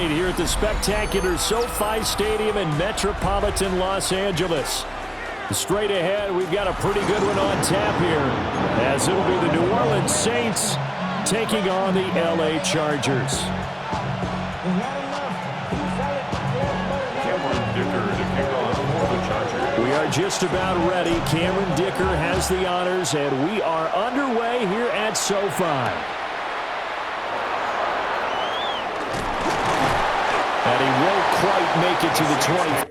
tonight here at the spectacular SoFi Stadium in metropolitan Los Angeles. Straight ahead, we've got a pretty good one on tap here, as it'll be the New Orleans Saints taking on the LA Chargers. We are just about ready. Cameron Dicker has the honors, and we are underway here at SoFi. And he won't quite make it to the 20.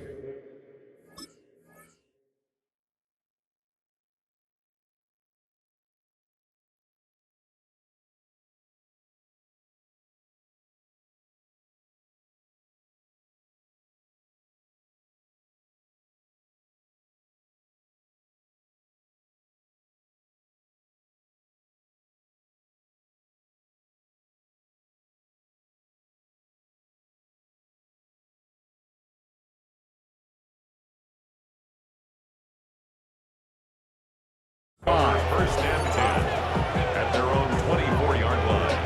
First and 10 at their own 24-yard line.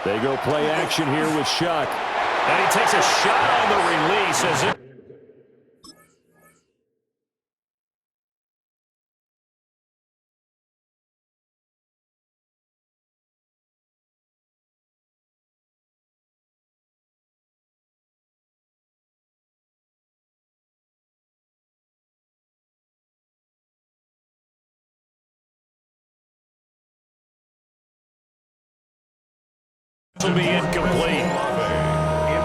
They go play action here with Shuck. And he takes a shot on the release as it. Will be incomplete.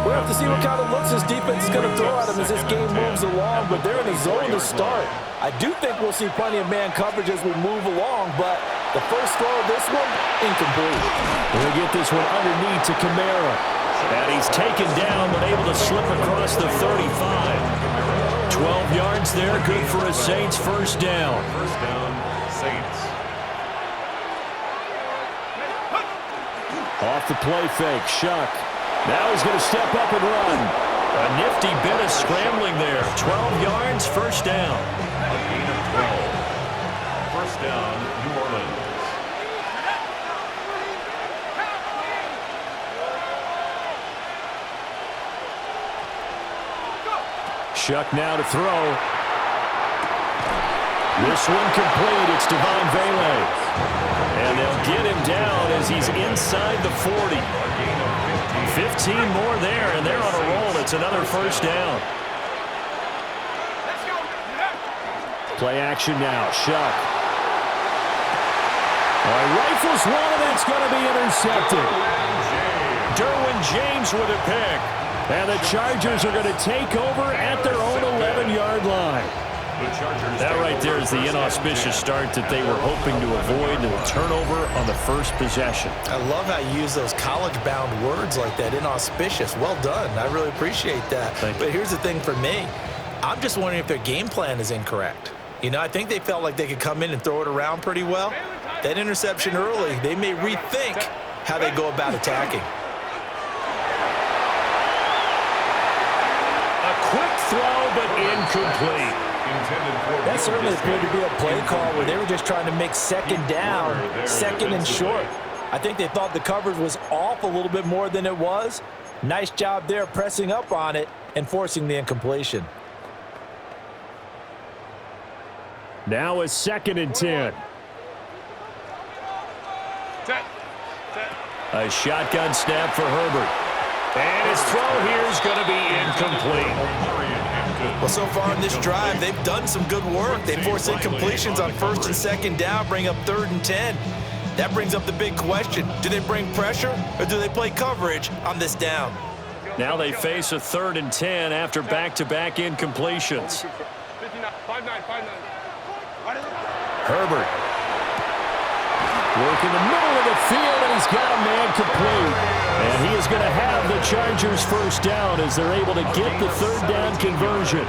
We'll have to see what kind of looks this defense is going to throw at them as this game moves along, but they're in the zone to start. I do think we'll see plenty of man coverage as we move along, but the first throw of this one, incomplete. We'll get this one underneath to Kamara. And he's taken down, but able to slip across the 35. 12 yards there, good for a Saints first down. First down, Saints. Off the play fake, Shuck. Now he's going to step up and run. A nifty bit of scrambling there. 12 yards, first down. A gain of 12. First down, New Orleans. Shuck now to throw. This one complete. It's Devon Vele. And they'll get him down as he's inside the 40. 15 more there, and they're on a roll. It's another first down. Play action now. Shuck. Rifles one, and it's going to be intercepted. Derwin James with a pick. And the Chargers are going to take over at their own 11-yard line. That right there is the inauspicious start that they were hoping to avoid, and a turnover on the first possession. I love how you use those college-bound words like that, inauspicious. Well done. I really appreciate that. But here's the thing for me. I'm just wondering if their game plan is incorrect. You know, I think they felt like they could come in and throw it around pretty well. That interception early, they may rethink how they go about attacking. A quick throw, but incomplete. That certainly appeared to be a play call where they were just trying to make second down, second and short. I think they thought the coverage was off a little bit more than it was. Nice job there pressing up on it and forcing the incompletion. Now a second and 10. A shotgun snap for Herbert. And his throw here is going to be incomplete. Well, so far in this drive, they've done some good work. They force incompletions on first and second down, bring up third and 10. That brings up the big question. Do they bring pressure or do they play coverage on this down? Now they face a third and 10 after back-to-back incompletions. Herbert. Work in the middle of the field, and he's got a man complete. And he is going to have the Chargers first down as they're able to get the third down conversion.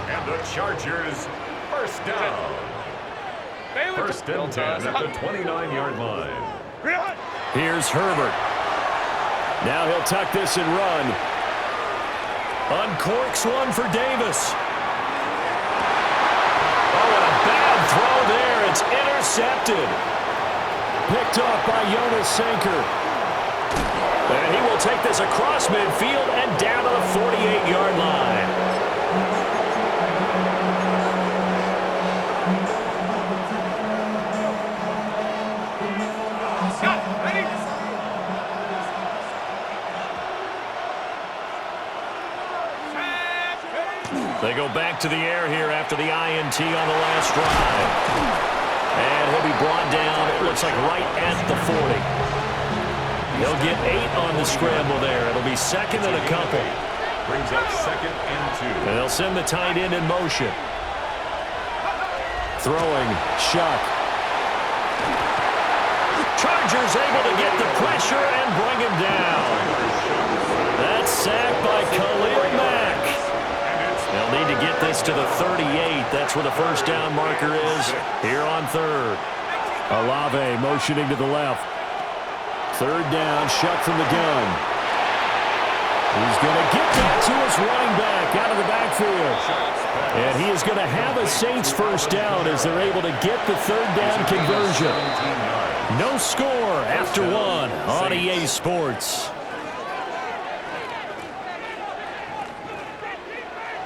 And the Chargers first down. First and 10 at the 29-yard line. Here's Herbert. Now he'll tuck this and run. Uncorks one for Davis. Oh, and a bad throw there. It's intercepted. Picked off by Jonas Sanker. And he will take this across midfield and down to the 48-yard line. They go back to the air here after the INT on the last drive. And he'll be brought down, it looks like right at the 40. He'll get 8 on the scramble there. It'll be second and a couple. Brings up 2nd and 2. And they'll send the tight end in motion. Throwing, Shuck. Chargers able to get the pressure and bring him down. That's sacked by Khalil Mack. They'll need to get this to the 38. That's where the first down marker is here on third. Olave motioning to the left. Third down, Shuck from the gun. He's going to get that to his running back out of the backfield. And he is going to have a Saints first down as they're able to get the third down conversion. No score after one on EA Sports.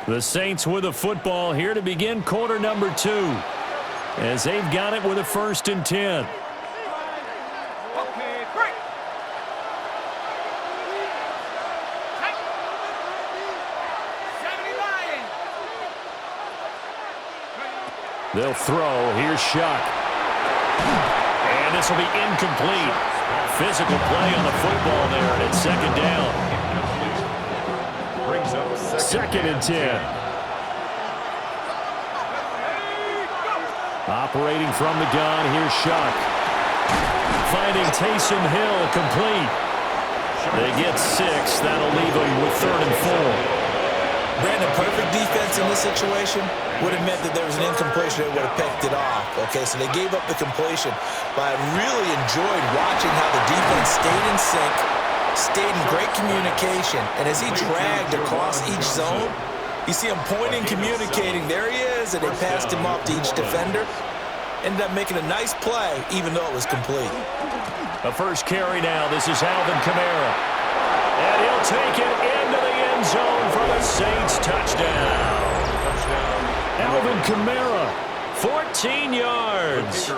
The Saints with a football here to begin quarter number 2 as they've got it with a 1st and 10. Okay, break. They'll throw. Here's Shuck. And this will be incomplete. Physical play on the football there, and it's 2nd down. Brings up 2nd and 10. Operating from the gun, here's Shuck. Finding Taysom Hill complete. They get 6. That'll leave them with 3rd and 4. Brandon, perfect defense in this situation would have meant that there was an incompletion. They would have picked it off. Okay, so they gave up the completion. But I really enjoyed watching how the defense stayed in sync, stayed in great communication, and as he dragged across each zone, you see him pointing, communicating. There he is, and they passed him off to each defender. Ended up making a nice play, even though it was complete. The first carry now. This is Alvin Kamara. And he'll take it into the end zone for the Saints touchdown. Alvin Kamara, 14 yards.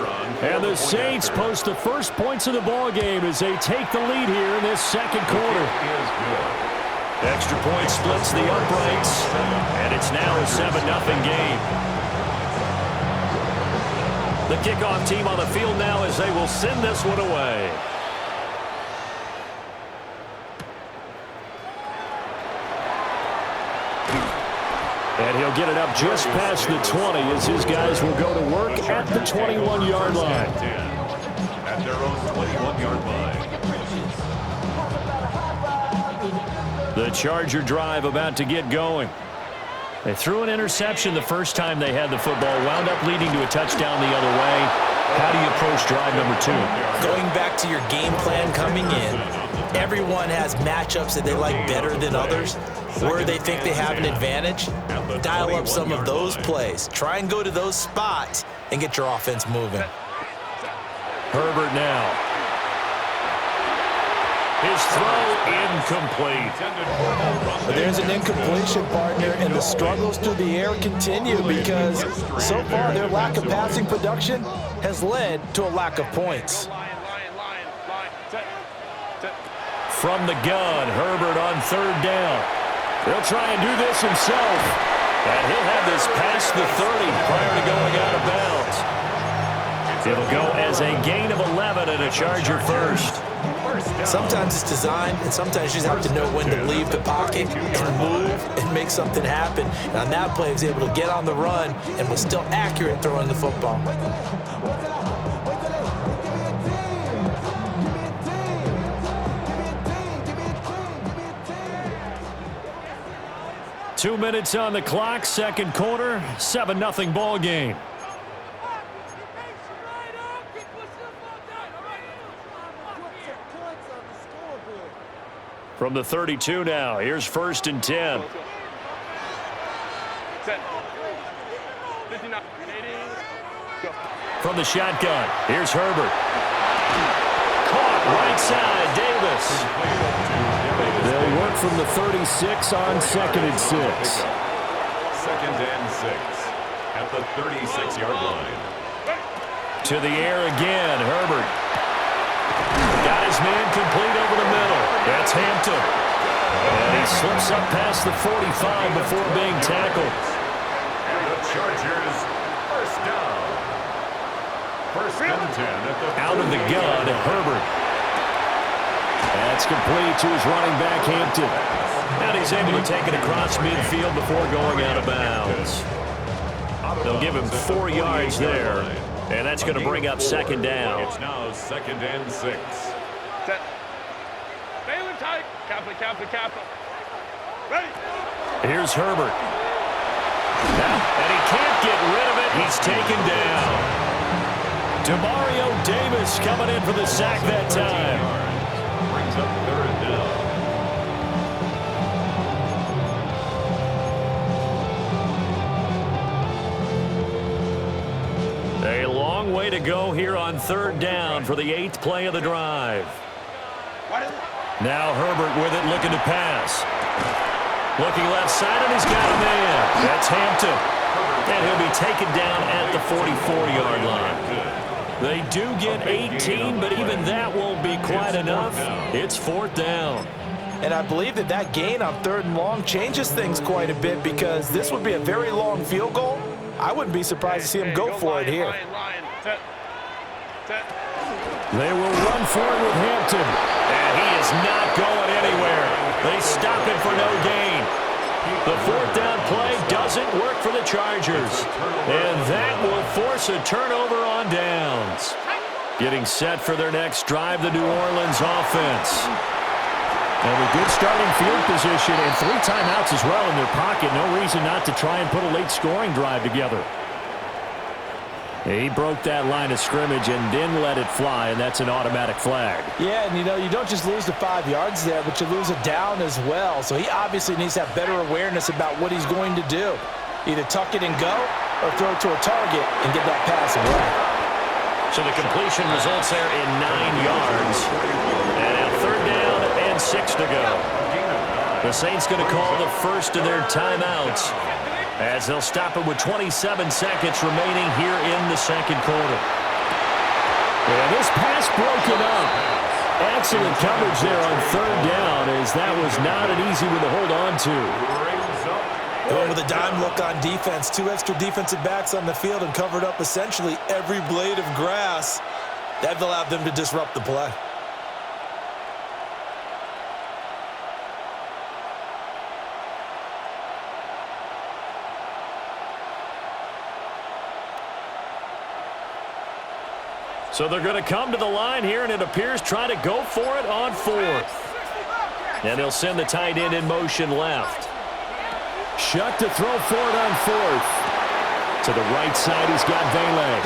And the Saints post the first points of the ball game as they take the lead here in this 2nd quarter. Extra point splits the uprights, and it's now a 7-0 game. The kickoff team on the field now as they will send this one away. And he'll get it up just past the 20 as his guys will go to work at the 21-yard line. At their own 21-yard line. The Charger drive about to get going. They threw an interception the first time they had the football, wound up leading to a touchdown the other way. How do you approach drive number 2? Going back to your game plan coming in, everyone has matchups that they like better than others, where they think they have an advantage. Dial up some of those plays. Try and go to those spots and get your offense moving. Herbert now. His throw incomplete. But there's an incompletion, partner, and the struggles through the air continue because so far their lack of passing production has led to a lack of points. From the gun, Herbert on 3rd down. He'll try and do this himself. And he'll have this past the 30 prior to going out of bounds. It'll go as a gain of 11 and a Charger first. Sometimes it's designed, and sometimes you just have to know when to leave the pocket and move and make something happen. And on that play, he was able to get on the run and was still accurate throwing the football. Two minutes on the clock, 2nd quarter, 7-0 ball game. From the 32 now, here's 1st and 10. From the shotgun, here's Herbert. Caught right side, Davis. They'll work from the 36 on 2nd and 6. 2nd and 6 at the 36-yard line. To the air again, Herbert. Got his man complete over the middle. That's Hampton. And he slips up past the 45 before being tackled. And the Chargers, first down. 1st and 10 at the Out of the gun, Herbert. That's complete to his running back, Hampton. And he's able to take it across midfield before going out of bounds. They'll give him 4 yards there. And that's going to bring up 2nd down. It's now 2nd and 6. Set. Bailing tight. Capital. Ready. Here's Herbert. And he can't get rid of it. He's taken down. Demario Davis coming in for the sack that time. Brings up 3rd down. A long way to go here on 3rd down for the 8th play of the drive. Now Herbert with it, looking to pass. Looking left side, and he's got a man. That's Hampton. And he'll be taken down at the 44-yard line. They do get 18, but even that won't be quite enough. It's 4th down. And I believe that gain on 3rd and long changes things quite a bit, because this would be a very long field goal. I wouldn't be surprised to see him go for it here. They will run for it with Hampton. And he is not going anywhere. They stop him for no gain. The 4th down play doesn't work for the Chargers. And that will force a turnover on downs. Getting set for their next drive, the New Orleans offense. And a good starting field position and 3 timeouts as well in their pocket. No reason not to try and put a late scoring drive together. He broke that line of scrimmage and then let it fly, and that's an automatic flag. Yeah, and you don't just lose the 5 yards there, but you lose a down as well. So he obviously needs to have better awareness about what he's going to do. Either tuck it and go or throw it to a target and get that pass away. So the completion results there in 9 yards. And now 3rd down and 6 to go. The Saints going to call the first of their timeouts, as they'll stop it with 27 seconds remaining here in the 2nd quarter. And this pass broken up. Excellent coverage there on 3rd down, as that was not an easy one to hold on to. Going with a dime look on defense. 2 extra defensive backs on the field and covered up essentially every blade of grass. That allowed them to disrupt the play. So they're going to come to the line here, and it appears try to go for it on 4th. And they'll send the tight end in motion left. Shuck to throw for it on 4th. To the right side, he's got Vele.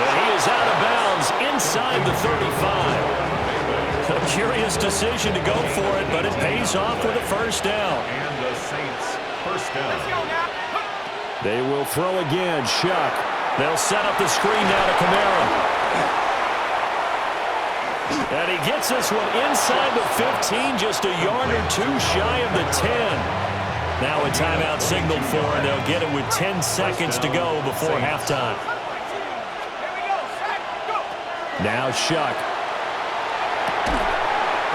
And he is out of bounds inside the 35. A curious decision to go for it, but it pays off with a 1st down. And the Saints, 1st down. They will throw again. Shuck. They'll set up the screen now to Kamara. And he gets this one inside the 15, just a yard or 2 shy of the 10. Now a timeout signaled for, and they'll get it with 10 seconds to go before halftime. Now Shuck.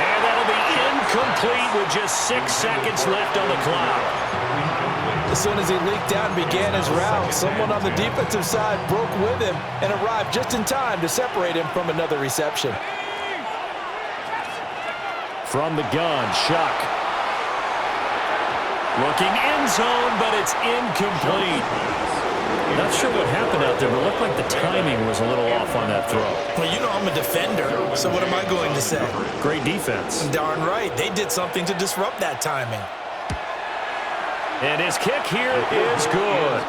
And that'll be incomplete with just 6 seconds left on the clock. As soon as he leaked out and began his route, someone on the defensive side broke with him and arrived just in time to separate him from another reception. From the gun, Shuck. Looking end zone, but it's incomplete. Not sure what happened out there, but it looked like the timing was a little off on that throw. Well, you know I'm a defender, so what am I going to say? Great defense. Darn right. They did something to disrupt that timing. And his kick here is good.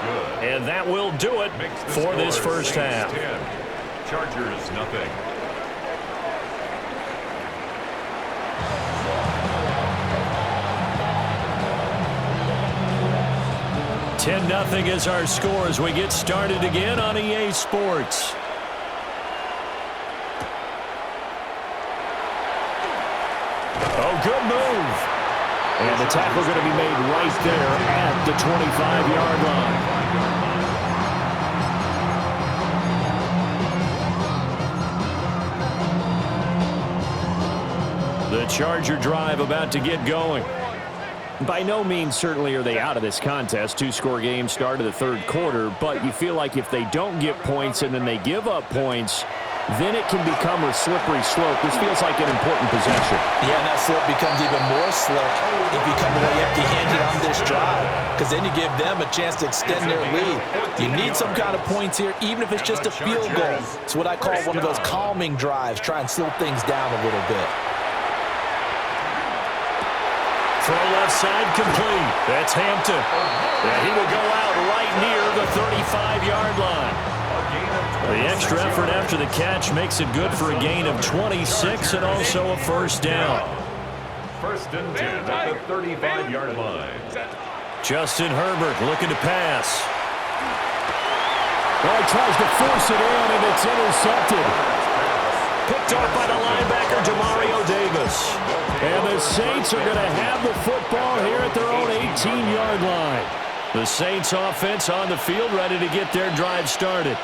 And that will do it for this first half. Chargers, nothing. 10-0 is our score as we get started again on EA Sports. Oh, good move. And the tackle going to be made right there at the 25-yard line. The Charger drive about to get going. By no means certainly are they out of this contest. Two-score game start of the third quarter, but you feel like if they don't get points and then they give up points, then it can become a slippery slope. This feels like an important possession. Yeah, and that slope becomes even more slick if you come away empty-handed on this drive, because then you give them a chance to extend their lead. You need some kind of points here, even if it's just a field goal. It's what I call one of those calming drives. Try and slow things down a little bit. Throw left side complete. That's Hampton. And he will go out right near the 35-yard line. The extra effort after the catch makes it good for a gain of 26 and also a first down. First and 10 at the 35-yard line. Justin Herbert looking to pass. Well, he tries to force it in, and it's intercepted. Picked off by the linebacker, Demario Davis. And the Saints are going to have the football here at their own 18-yard line. The Saints offense on the field ready to get their drive started.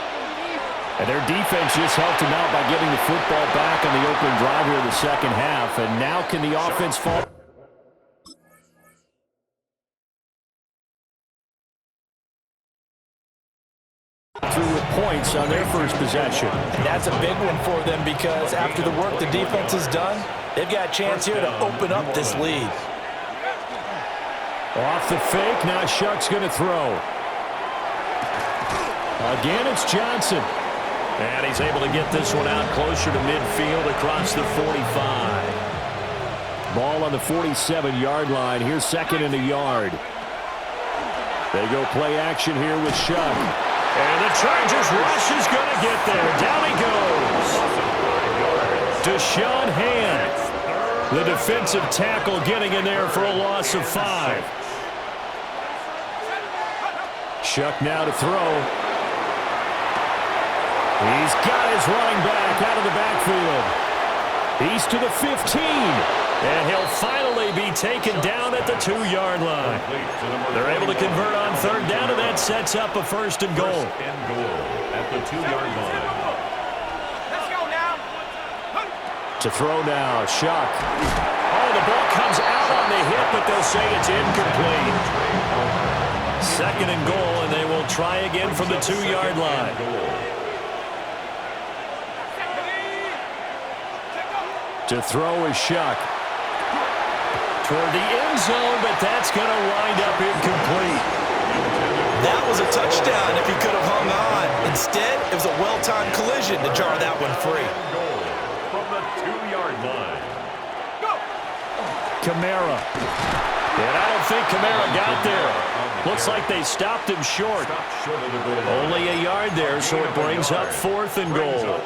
And their defense just helped them out by getting the football back on the opening drive here in the second half. And now can the offense fall through with points on their first possession? And that's a big one for them because after the work the defense has done, they've got a chance here to open up this lead. Off the fake, now Shuck's going to throw. Again, it's Johnson. And he's able to get this one out closer to midfield across the 45. Ball on the 47-yard line. Here's second and a yard. They go play action here with Shuck. And the Chargers rush is going to get there. Down he goes. Deshaun Hand, the defensive tackle, getting in there for a loss of 5. Shuck now to throw. He's got his running back out of the backfield. He's to the 15. And he'll finally be taken down at the 2-yard line. They're able to convert on third down, and that sets up a first and goal. At the 2-yard line. Let's go now. To throw now, Shuck. Oh, the ball comes out on the hit, but they'll say it's incomplete. Second and goal, and they will try again from the 2-yard line. To throw is Shuck. Toward the end zone, but that's going to wind up incomplete. That was a touchdown if he could have hung on. Instead, it was a well-timed collision to jar that one free. From the 2-yard line. Kamara. And I don't think Kamara got there. Looks like they stopped him short. Only a yard there, so it brings up fourth and goal.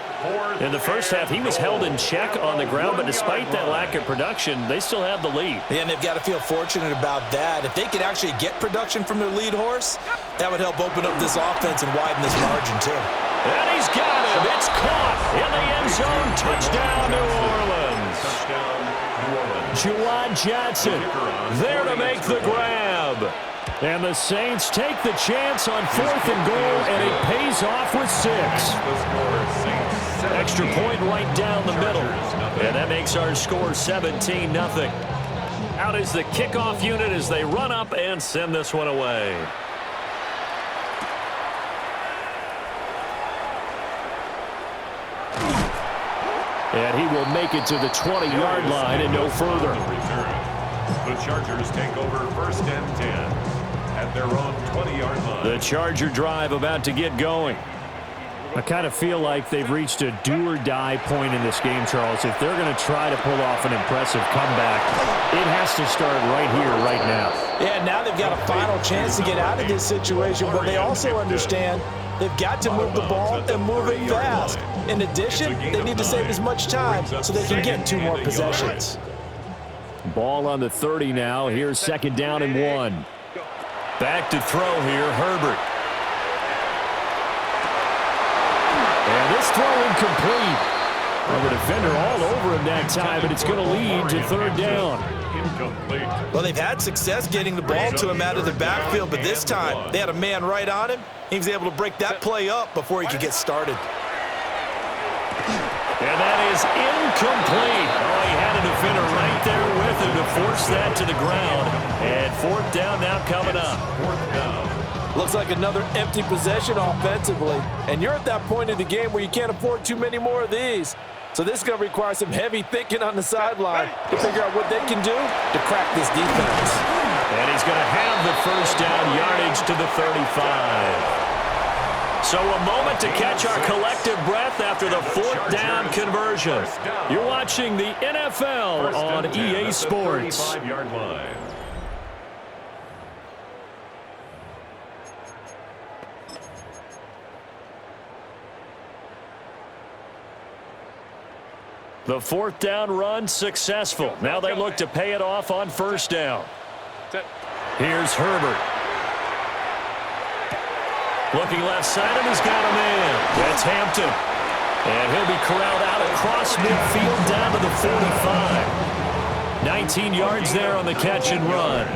In the first half, he was held in check on the ground, but despite that lack of production, they still have the lead. And they've got to feel fortunate about that. If they could actually get production from their lead horse, that would help open up this offense and widen this margin, too. And he's got him. It's caught in the end zone. Touchdown, New Orleans. Juwan Johnson there to make the grab. And the Saints take the chance on fourth and goal, and it pays off with 6. Extra point right down the middle. And that makes our score 17-0. Out is the kickoff unit as they run up and send this one away. And he will make it to the 20-yard line and no further. The Chargers take over first and 10 at their own 20-yard line. The Charger drive about to get going. I kind of feel like they've reached a do-or-die point in this game, Charles. If they're going to try to pull off an impressive comeback, it has to start right here, right now. Yeah, now they've got a final chance to get out of this situation, but they also understand they've got to move the ball and move it fast. In addition, they need to save as much time so they can get 2 more possessions. Ball on the 30 now. Here's second down and 1. Back to throw here, Herbert. And this throw incomplete. Well, the defender all over him that time, but it's going to lead to third down. Incomplete. Well, they've had success getting the ball to him out of the backfield, but this time they had a man right on him. He was able to break that play up before he could get started. And that is incomplete. Oh, he had a defender right there with him to force that to the ground. And fourth down now coming up. Fourth down. Looks like another empty possession offensively. And you're at that point in the game where you can't afford too many more of these. So this is going to require some heavy thinking on the sideline to figure out what they can do to crack this defense. And he's going to have the first down yardage to the 35. So a moment to catch our collective breath after the fourth down conversion. You're watching the NFL on EA Sports. 35-yard line. The fourth down run successful. Now they look to pay it off on first down. Here's Herbert. Looking left side, and he's got a man. That's Hampton. And he'll be corralled out across midfield down to the 45. 19 yards there on the catch and run.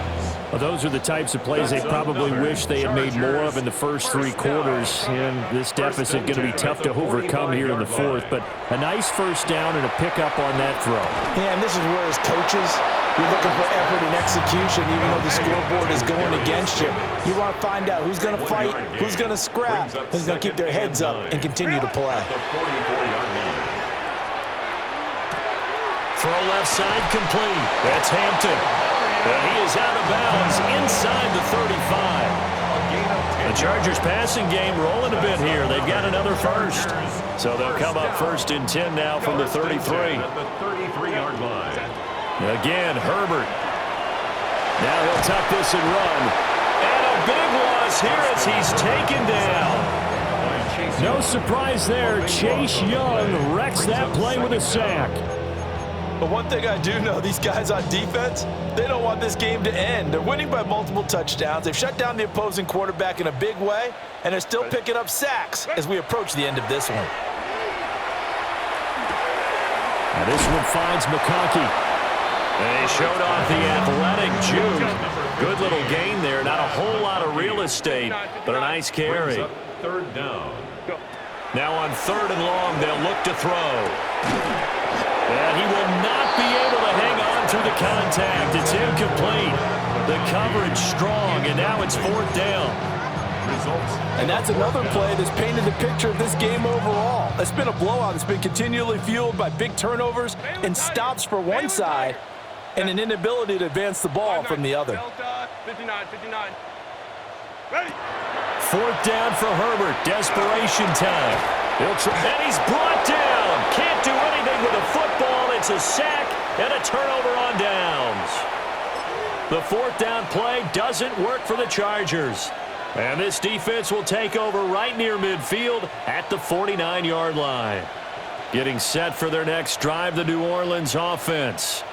Well, those are the types of plays they probably wish they had made more of in the first three quarters. And this deficit going to be tough to overcome here in the fourth. But a nice first down and a pickup on that throw. Yeah, and this is where as coaches, you're looking for effort and execution even though the scoreboard is going against you. You want to find out who's going to fight, who's going to scrap, who's going to keep their heads up and continue to play. The 44-yard line. Throw left side complete. That's Hampton. And he is out of bounds inside the 35. The Chargers passing game rolling a bit here. They've got another first. So they'll come up first and 10 now from the 33. At the 33-yard line. Again, Herbert. Now he'll tuck this and run. And a big loss here as he's taken down. No surprise there. Chase Young wrecks that play with a sack. But one thing I do know, these guys on defense, they don't want this game to end. They're winning by multiple touchdowns. They've shut down the opposing quarterback in a big way, and they're still picking up sacks as we approach the end of this one. Now this one finds McConkey. And he showed off the athletic juke. Good little gain there. Not a whole lot of real estate, but a nice carry. Third down. Now on third and long, they'll look to throw. And he will not be able to hang on through the contact. It's incomplete. The coverage strong, and now it's fourth down. Results. And that's another play that's painted the picture of this game overall. It's been a blowout. It's been continually fueled by big turnovers and stops for one side and an inability to advance the ball from the other. 59. Ready. Fourth down for Herbert. Desperation time. And he's brought down. Can't do anything with a football. It's a sack and a turnover on downs. The fourth down play doesn't work for the Chargers. And this defense will take over right near midfield at the 49-yard line. Getting set for their next drive, the New Orleans offense.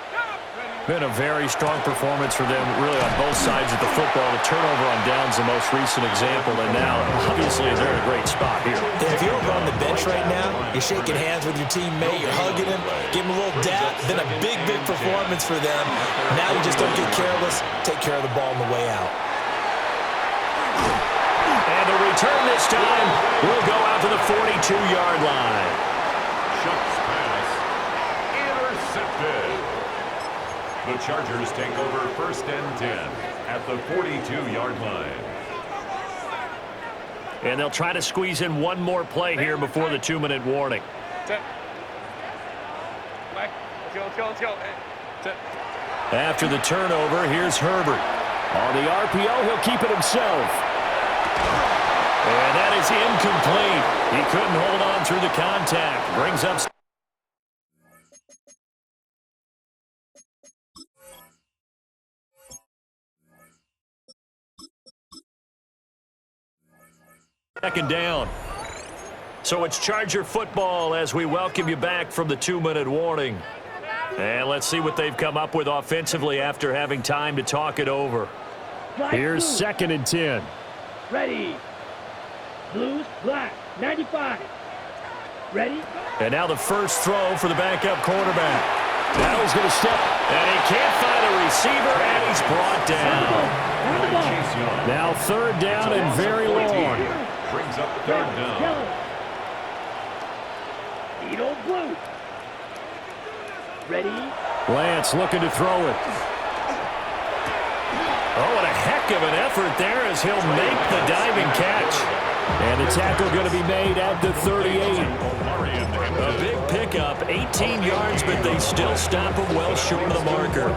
Been a very strong performance for them, really on both sides of the football. The turnover on downs, the most recent example, and now, obviously, they're in a great spot here. Yeah, if you're over on the bench right now, you're shaking hands with your teammate, you're hugging him, give him a little dap. Been a big, big performance for them. Now you just don't get careless. Take care of the ball on the way out. And the return this time will go out to the 42-yard line. Shucks pass. Intercepted. The Chargers take over first and 10 at the 42-yard line. And they'll try to squeeze in one more play here before the 2-minute warning. Let's go. After the turnover, here's Herbert. On the RPO, he'll keep it himself. And that is incomplete. He couldn't hold on through the contact. Brings up second down. So it's Charger football as we welcome you back from the 2-minute warning. And let's see what they've come up with offensively after having time to talk it over. Here's 2nd and 10. Ready. Blues, black, 95. Ready? And now the first throw for the backup quarterback. Now he's going to step, and he can't find a receiver, and he's brought down. Now 3rd down and very long. Brings up 3rd down. Yellow. Edo blue. Ready? Lance looking to throw it. Oh, what a heck of an effort there as he'll make the diving catch. And the tackle going to be made at the 38. A big pickup, 18 yards, but they still stop him well short of the marker.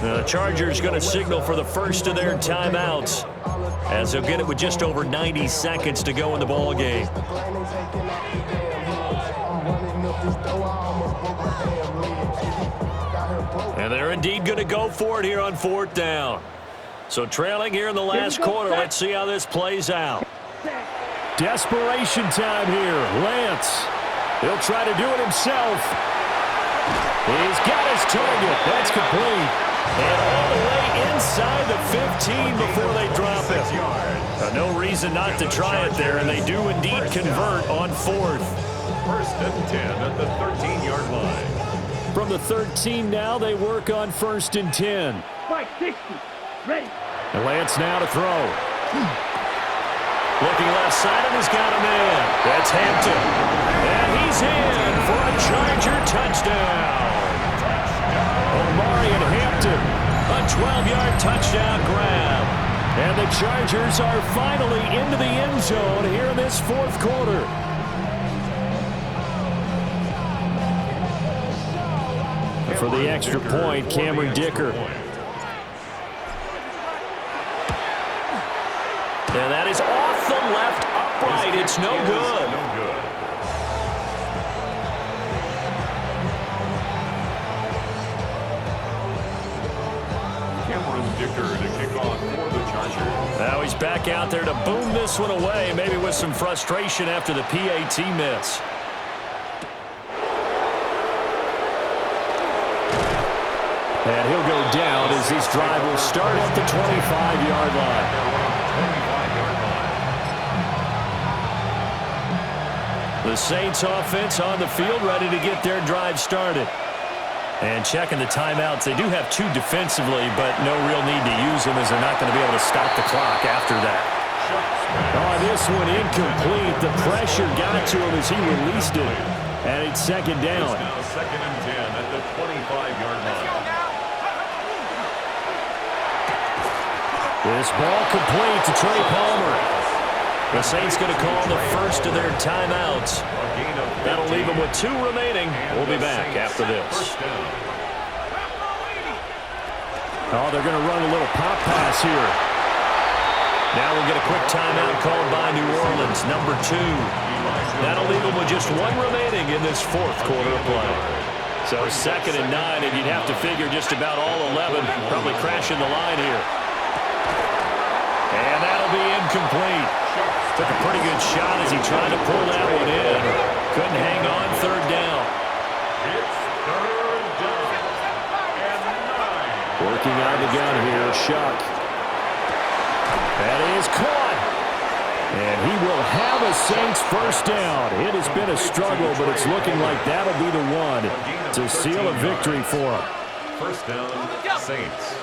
The Chargers going to signal for the first of their timeouts, as they'll get it with just over 90 seconds to go in the ball game. And they're indeed going to go for it here on 4th down. So trailing here in the last quarter. Let's see how this plays out. Desperation time here. Lance. He'll try to do it himself. He's got his target. That's complete. And all the way inside the 15 before they drop it. No reason not to try it there, and they do indeed convert on 4th. 1st and 10 at the 13-yard line. From the 13 now, they work on 1st and 10. Spike 60. Ready. And Lance now to throw. Looking left side, and he's got a man. That's Hampton. And he's in for a Charger touchdown. Omari and Hampton, a 12-yard touchdown grab. And the Chargers are finally into the end zone here in this 4th quarter. For the extra point, Cameron Dicker. And that is off the left upright. It's no good. Cameron Dicker to kick off for the Chargers. Now he's back out there to boom this one away, maybe with some frustration after the PAT miss. And he'll go down as this drive will start at the 25-yard line. The Saints offense on the field ready to get their drive started. And checking the timeouts. They do have 2 defensively, but no real need to use them as they're not going to be able to stop the clock after that. Oh, this one incomplete. The pressure got to him as he released it. And it's 2nd down. Now 2nd and 10 at the 25-yard line. This ball complete to Trey Palmer. The Saints going to call the first of their timeouts. That'll leave them with 2 remaining. We'll be back after this. Oh, they're going to run a little pop pass here. Now we'll get a quick timeout called by New Orleans, number 2. That'll leave them with just 1 remaining in this 4th quarter of play. So 2nd and 9, and you'd have to figure just about all 11 probably crashing the line here. And that'll be incomplete. Took a pretty good shot as he tried to pull that one in. Couldn't hang on. 3rd down. It's 3rd down and 9. Working out of the gun here, Shuck. That is caught. And he will have a Saints first down. It has been a struggle, but it's looking like that'll be the one to seal a victory for him. 1st down, Saints.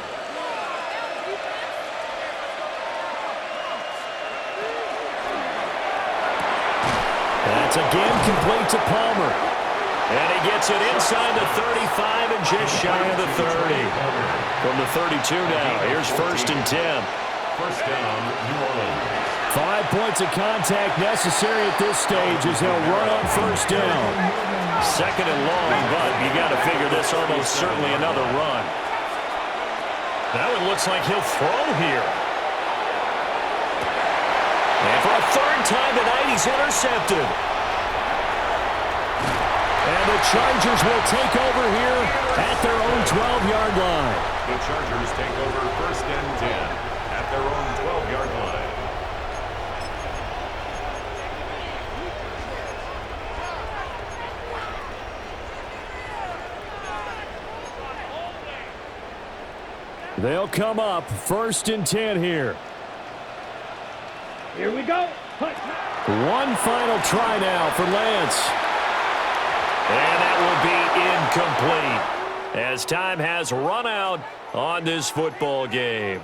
That's again complete to Palmer. And he gets it inside the 35 and just shy of the 30. From the 32 now, here's 1st and 10. 1st down, New Orleans. 5 points of contact necessary at this stage as they'll run on 1st down. 2nd and long, but you got to figure this almost certainly another run. That one looks like he'll throw here. And for a 3rd time tonight, he's intercepted. And the Chargers will take over here at their own 12-yard line. The Chargers take over 1st and 10 at their own 12-yard line. They'll come up 1st and 10 here. Here we go. Punt. One final try now for Lance. And that will be incomplete as time has run out on this football game.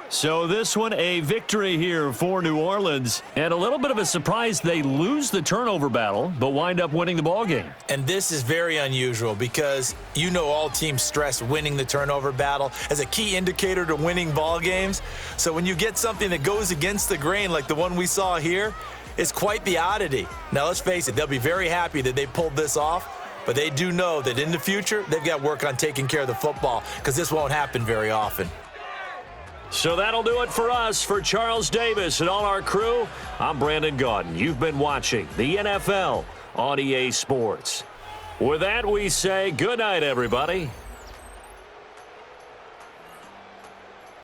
So this one a victory here for New Orleans. And a little bit of a surprise, they lose the turnover battle, but wind up winning the ball game. And this is very unusual because you know all teams stress winning the turnover battle as a key indicator to winning ball games. So when you get something that goes against the grain like the one we saw here, it's quite the oddity. Now let's face it, they'll be very happy that they pulled this off, but they do know that in the future they've got work on taking care of the football because this won't happen very often. So that'll do it for us. For Charles Davis and all our crew, I'm Brandon Gaudin. You've been watching the NFL on EA Sports. With that, we say good night, everybody.